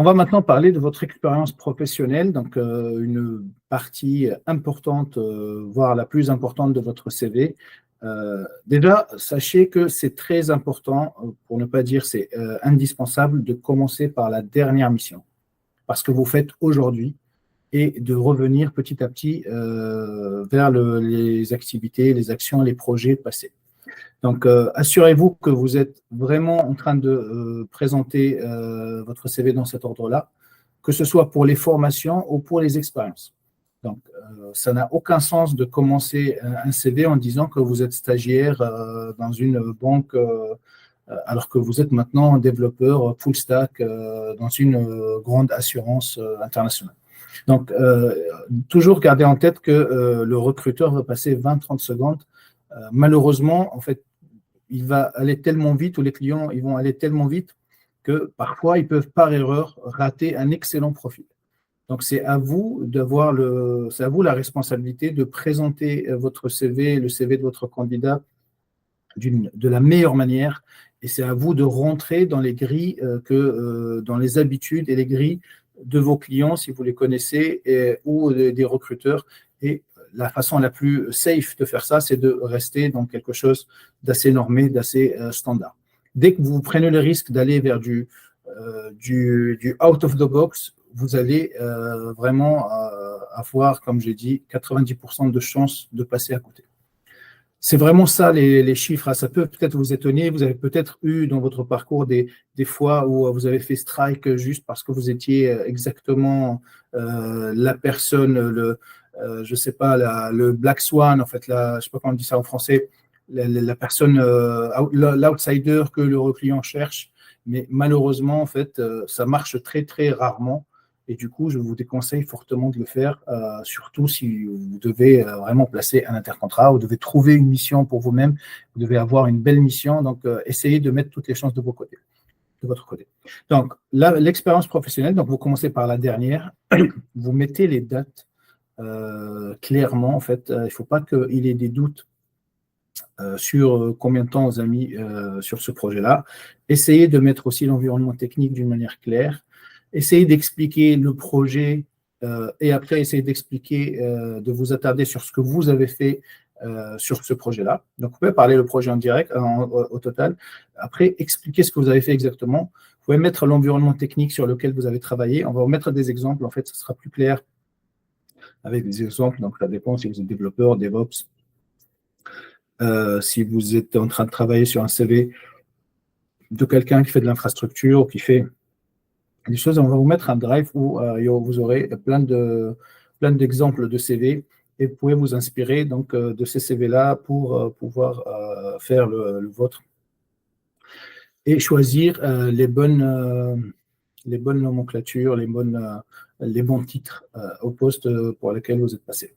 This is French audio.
On va maintenant parler de votre expérience professionnelle, donc une partie importante, voire la plus importante de votre CV. Déjà, sachez que c'est très important, pour ne pas dire c'est indispensable, de commencer par la dernière mission, parce que vous faites aujourd'hui, et de revenir petit à petit vers les activités, les actions, les projets passés. Donc, assurez-vous que vous êtes vraiment en train de présenter votre CV dans cet ordre-là, que ce soit pour les formations ou pour les expériences. Donc, ça n'a aucun sens de commencer un CV en disant que vous êtes stagiaire dans une banque alors que vous êtes maintenant développeur full stack dans une grande assurance internationale. Donc, toujours garder en tête que le recruteur va passer 20-30 secondes. Malheureusement, en fait, il va aller tellement vite, ou les clients ils vont aller tellement vite que parfois, ils peuvent par erreur rater un excellent profil. Donc, c'est à vous la responsabilité de présenter votre CV, le CV de votre candidat de la meilleure manière. Et c'est à vous de rentrer dans les grilles, dans les habitudes et les grilles de vos clients, si vous les connaissez, ou des recruteurs. Et la façon la plus safe de faire ça, c'est de rester dans quelque chose d'assez normé, d'assez standard. Dès que vous prenez le risque d'aller vers du out of the box, vous allez vraiment avoir, comme j'ai dit, 90% de chances de passer à côté. C'est vraiment ça les chiffres. Ça peut peut-être vous étonner. Vous avez peut-être eu dans votre parcours des fois où vous avez fait strike juste parce que vous étiez exactement la personne, je ne sais pas, le Black Swan, en fait, je ne sais pas comment on dit ça en français, la personne, l'outsider que le client cherche. Mais malheureusement, en fait, ça marche très, très rarement. Et du coup, je vous déconseille fortement de le faire, surtout si vous devez vraiment placer un intercontrat, vous devez trouver une mission pour vous-même, vous devez avoir une belle mission, donc essayez de mettre toutes les chances de votre côté. Donc, l'expérience professionnelle, donc vous commencez par la dernière, vous mettez les dates clairement, en fait, il ne faut pas qu'il y ait des doutes sur combien de temps vous avez mis sur ce projet-là. Essayez de mettre aussi l'environnement technique d'une manière claire. Essayez d'expliquer le projet et après, essayez d'expliquer, de vous attarder sur ce que vous avez fait sur ce projet-là. Donc, vous pouvez parler le projet en direct, au total. Après, expliquez ce que vous avez fait exactement. Vous pouvez mettre l'environnement technique sur lequel vous avez travaillé. On va vous mettre des exemples. En fait, ce sera plus clair avec des exemples. Donc, ça dépend si vous êtes développeur, DevOps. Si vous êtes en train de travailler sur un CV de quelqu'un qui fait de l'infrastructure, qui fait des choses, on va vous mettre un drive où vous aurez plein d'exemples de CV et vous pouvez vous inspirer donc, de ces CV-là pour pouvoir faire le vôtre et choisir les bonnes nomenclatures, les bons titres au poste pour lequel vous êtes passé.